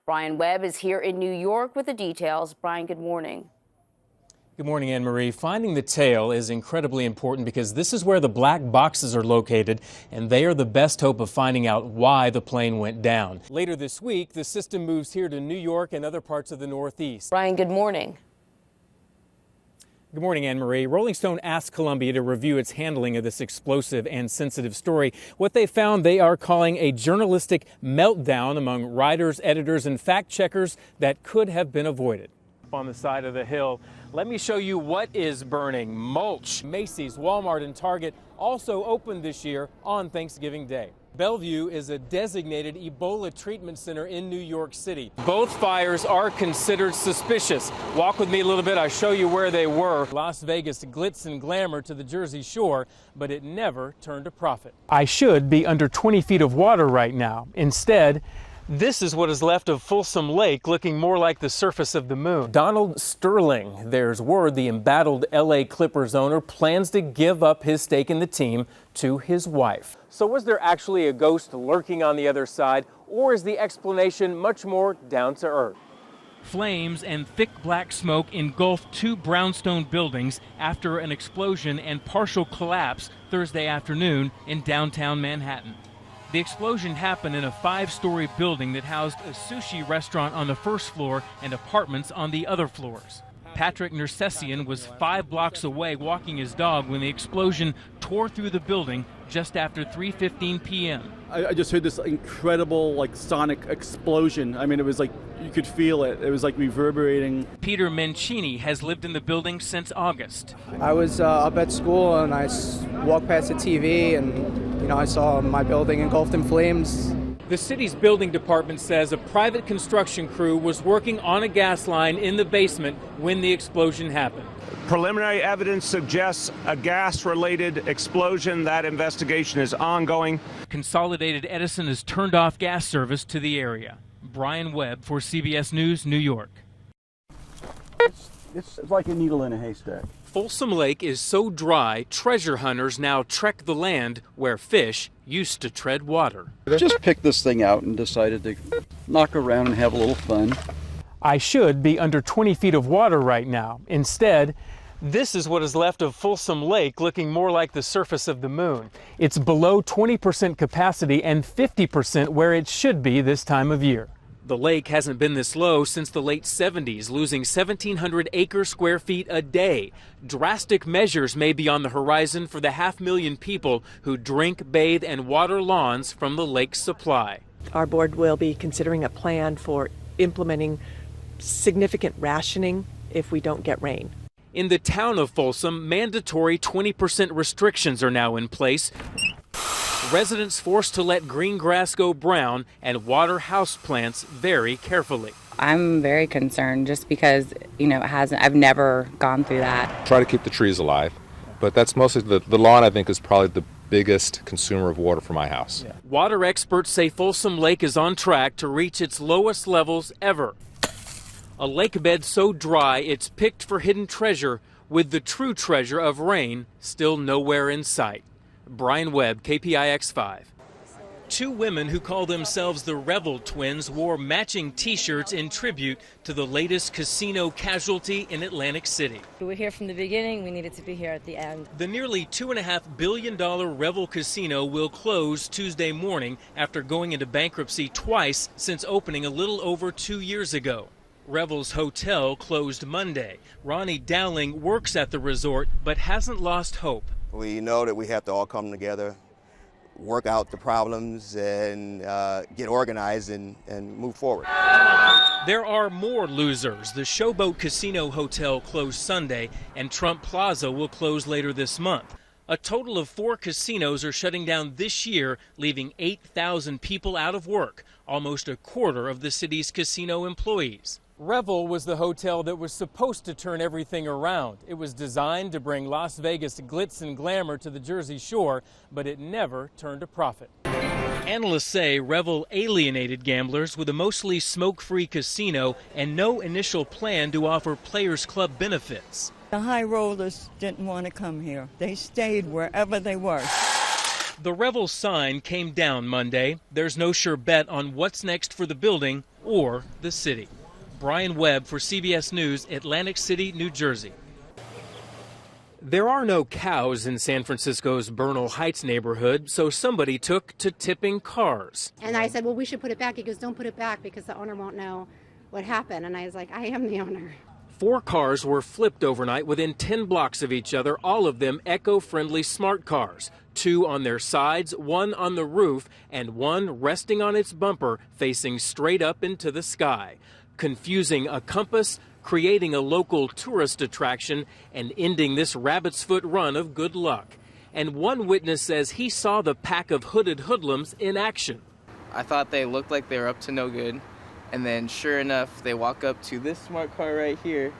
Brian Webb is here in New York with the details. Brian, good morning. Good morning, Anne-Marie. Finding the tail is incredibly important because this is where the black boxes are located, and they are the best hope of finding out why the plane went down. Later this week, the system moves here to New York and other parts of the Northeast. Brian, good morning. Good morning, Anne-Marie. Rolling Stone asked Columbia to review its handling of this explosive and sensitive story. What they found they are calling a journalistic meltdown among writers, editors, and fact-checkers that could have been avoided. Up on the side of the hill, let me show you what is burning. Mulch. Macy's, Walmart, and Target also opened this year on Thanksgiving Day. Bellevue is a designated Ebola treatment center in New York City. Both fires are considered suspicious. Walk with me a little bit, I'll show you where they were. Las Vegas glitz and glamour to the Jersey Shore, but it never turned a profit. I should be under 20 feet of water right now. Instead, this is what is left of Folsom Lake, looking more like the surface of the moon. Donald Sterling, there's word the embattled LA Clippers owner plans to give up his stake in the team to his wife. So was there actually a ghost lurking on the other side, or is the explanation much more down to earth? Flames and thick black smoke engulfed two brownstone buildings after an explosion and partial collapse Thursday afternoon in downtown Manhattan. The explosion happened in a 5-story building that housed a sushi restaurant on the first floor and apartments on the other floors. Patrick Nersessian was 5 blocks away walking his dog when the explosion tore through the building just after 3:15 p.m. I just heard this incredible, sonic explosion. I mean, it was like you could feel it. It was like reverberating. Peter Mancini has lived in the building since August. I was up at school and I walked past the TV and, I saw my building engulfed in flames. The city's building department says a private construction crew was working on a gas line in the basement when the explosion happened. Preliminary evidence suggests a gas-related explosion. That investigation is ongoing. Consolidated Edison has turned off gas service to the area. Brian Webb for CBS News, New York. It's like a needle in a haystack. Folsom Lake is so dry, treasure hunters now trek the land where fish used to tread water. Just picked this thing out and decided to knock around and have a little fun. I should be under 20 feet of water right now. Instead, this is what is left of Folsom Lake, looking more like the surface of the moon. It's below 20% capacity and 50% where it should be this time of year. The lake hasn't been this low since the late 70s, losing 1,700 square feet a day. Drastic measures may be on the horizon for the 500,000 people who drink, bathe, and water lawns from the lake's supply. Our board will be considering a plan for implementing significant rationing if we don't get rain. In the town of Folsom, mandatory 20% restrictions are now in place. Residents forced to let green grass go brown and water houseplants very carefully. I'm very concerned just because, I've never gone through that. Try to keep the trees alive, but that's mostly the lawn, I think, is probably the biggest consumer of water for my house. Yeah. Water experts say Folsom Lake is on track to reach its lowest levels ever. A lake bed so dry it's picked for hidden treasure, with the true treasure of rain still nowhere in sight. Brian Webb, KPIX 5. 2 women who call themselves the Revel twins wore matching T-shirts in tribute to the latest casino casualty in Atlantic City. We were here from the beginning. We needed to be here at the end. The nearly $2.5 billion Revel Casino will close Tuesday morning after going into bankruptcy twice since opening a little over 2 years ago. Revel's hotel closed Monday. Ronnie Dowling works at the resort but hasn't lost hope. We know that we have to all come together, work out the problems, and get organized and move forward. There are more losers. The Showboat Casino Hotel closed Sunday, and Trump Plaza will close later this month. A total of 4 casinos are shutting down this year, leaving 8,000 people out of work, almost a quarter of the city's casino employees. Revel was the hotel that was supposed to turn everything around. It was designed to bring Las Vegas glitz and glamour to the Jersey Shore, but it never turned a profit. Analysts say Revel alienated gamblers with a mostly smoke-free casino and no initial plan to offer Players Club benefits. The high rollers didn't want to come here. They stayed wherever they were. The Revel sign came down Monday. There's no sure bet on what's next for the building or the city. Brian Webb for CBS News, Atlantic City, New Jersey. There are no cows in San Francisco's Bernal Heights neighborhood, so somebody took to tipping cars. And I said, well, we should put it back. He goes, don't put it back because the owner won't know what happened. And I was like, I am the owner. 4 cars were flipped overnight within 10 blocks of each other, all of them eco-friendly smart cars. 2 on their sides, 1 on the roof, and 1 resting on its bumper facing straight up into the sky, confusing a compass, creating a local tourist attraction, and ending this rabbit's foot run of good luck. And one witness says he saw the pack of hooded hoodlums in action. I thought they looked like they were up to no good, and then sure enough, they walk up to this smart car right here,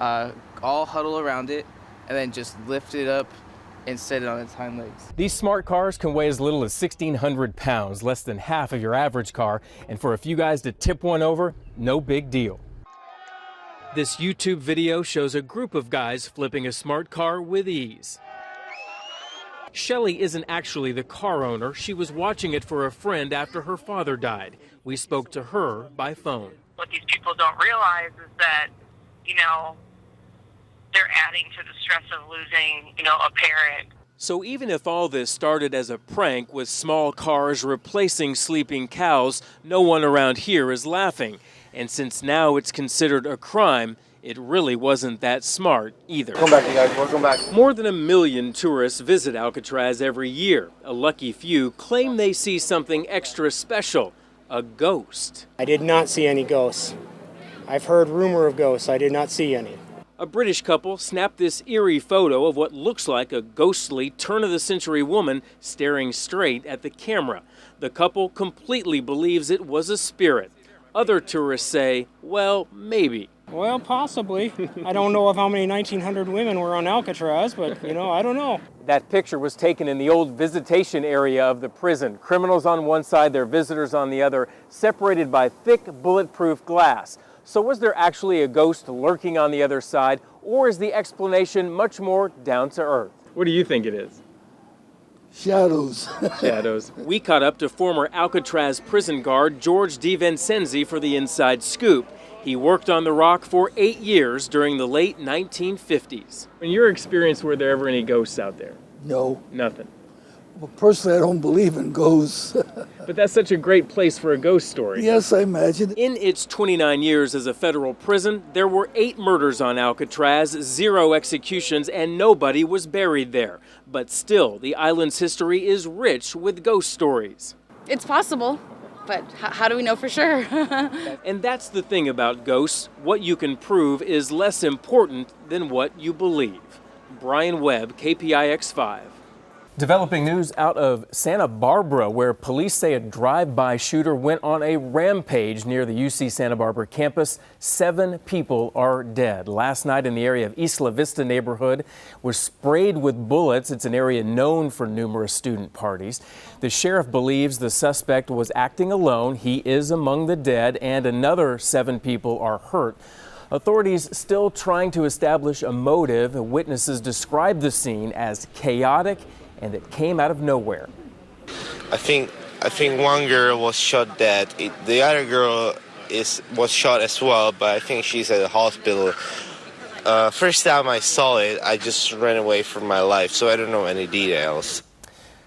all huddle around it, and then just lift it up and set it on its hind legs. These smart cars can weigh as little as 1,600 pounds, less than half of your average car, and for a few guys to tip one over, no big deal. This YouTube video shows a group of guys flipping a smart car with ease. Shelley isn't actually the car owner. She was watching it for a friend after her father died. We spoke to her by phone. What these people don't realize is that, they're adding to the stress of losing, a parent. So even if all this started as a prank with small cars replacing sleeping cows, no one around here is laughing. And since now it's considered a crime, it really wasn't that smart either. Welcome back, you guys. Welcome back. More than 1 million tourists visit Alcatraz every year. A lucky few claim they see something extra special, a ghost. I did not see any ghosts. I've heard rumor of ghosts. I did not see any. A British couple snapped this eerie photo of what looks like a ghostly turn-of-the-century woman staring straight at the camera. The couple completely believes it was a spirit. Other tourists say, well, maybe. Well, possibly. I don't know of how many 1,900 women were on Alcatraz, but, I don't know. That picture was taken in the old visitation area of the prison. Criminals on one side, their visitors on the other, separated by thick, bulletproof glass. So was there actually a ghost lurking on the other side, or is the explanation much more down to earth? What do you think it is? Shadows. Shadows. We caught up to former Alcatraz prison guard George DiVincenzi for the Inside Scoop. He worked on the rock for 8 years during the late 1950s. In your experience, were there ever any ghosts out there? No. Nothing. Well, personally, I don't believe in ghosts. But that's such a great place for a ghost story. Yes, I imagine. In its 29 years as a federal prison, there were 8 murders on Alcatraz, 0 executions, and nobody was buried there. But still, the island's history is rich with ghost stories. It's possible, but how do we know for sure? And that's the thing about ghosts. What you can prove is less important than what you believe. Brian Webb, KPIX5. Developing news out of Santa Barbara, where police say a drive-by shooter went on a rampage near the UC Santa Barbara campus. 7 people are dead. Last night in the area of Isla Vista neighborhood was sprayed with bullets. It's an area known for numerous student parties. The sheriff believes the suspect was acting alone. He is among the dead, and another 7 people are hurt. Authorities still trying to establish a motive. Witnesses describe the scene as chaotic, and it came out of nowhere. I think one girl was shot dead. The other girl was shot as well, but I think she's at the hospital. First time I saw it, I just ran away from my life, so I don't know any details.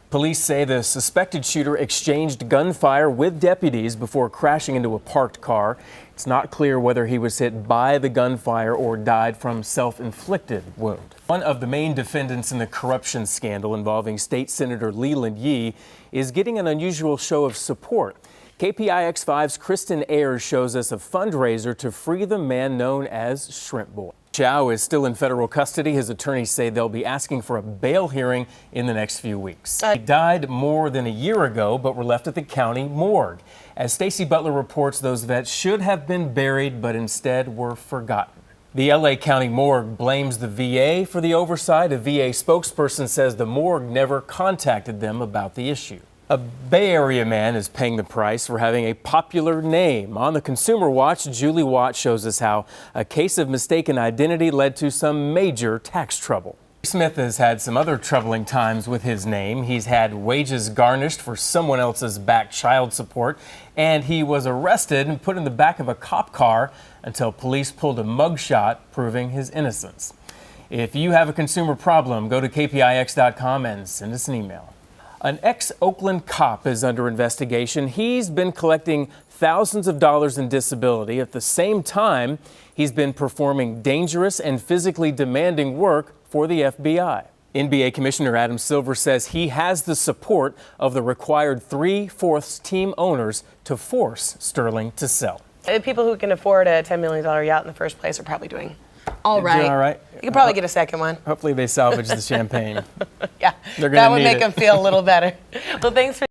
Police say the suspected shooter exchanged gunfire with deputies before crashing into a parked car. It's not clear whether he was hit by the gunfire or died from self-inflicted wound. One of the main defendants in the corruption scandal involving State Senator Leland Yee is getting an unusual show of support. KPIX5's Kristen Ayers shows us a fundraiser to free the man known as Shrimp Boy. Chow is still in federal custody. His attorneys say they'll be asking for a bail hearing in the next few weeks. He died more than a year ago, but were left at the county morgue. As Stacey Butler reports, those vets should have been buried, but instead were forgotten. The LA County morgue blames the VA for the oversight. A VA spokesperson says the morgue never contacted them about the issue. A Bay Area man is paying the price for having a popular name. On the Consumer Watch, Julie Watt shows us how a case of mistaken identity led to some major tax trouble. Smith has had some other troubling times with his name. He's had wages garnished for someone else's back child support, and he was arrested and put in the back of a cop car until police pulled a mugshot proving his innocence. If you have a consumer problem, go to kpix.com and send us an email. An ex-Oakland cop is under investigation. He's been collecting thousands of dollars in disability. At the same time, he's been performing dangerous and physically demanding work for the FBI. NBA Commissioner Adam Silver says he has the support of the required 3/4 team owners to force Sterling to sell. People who can afford a $10 million yacht in the first place are probably doing all right. All right. You could probably get a second one. Hopefully they salvage the champagne. Yeah, They're gonna that would need make it. them feel a little better. Well, thanks for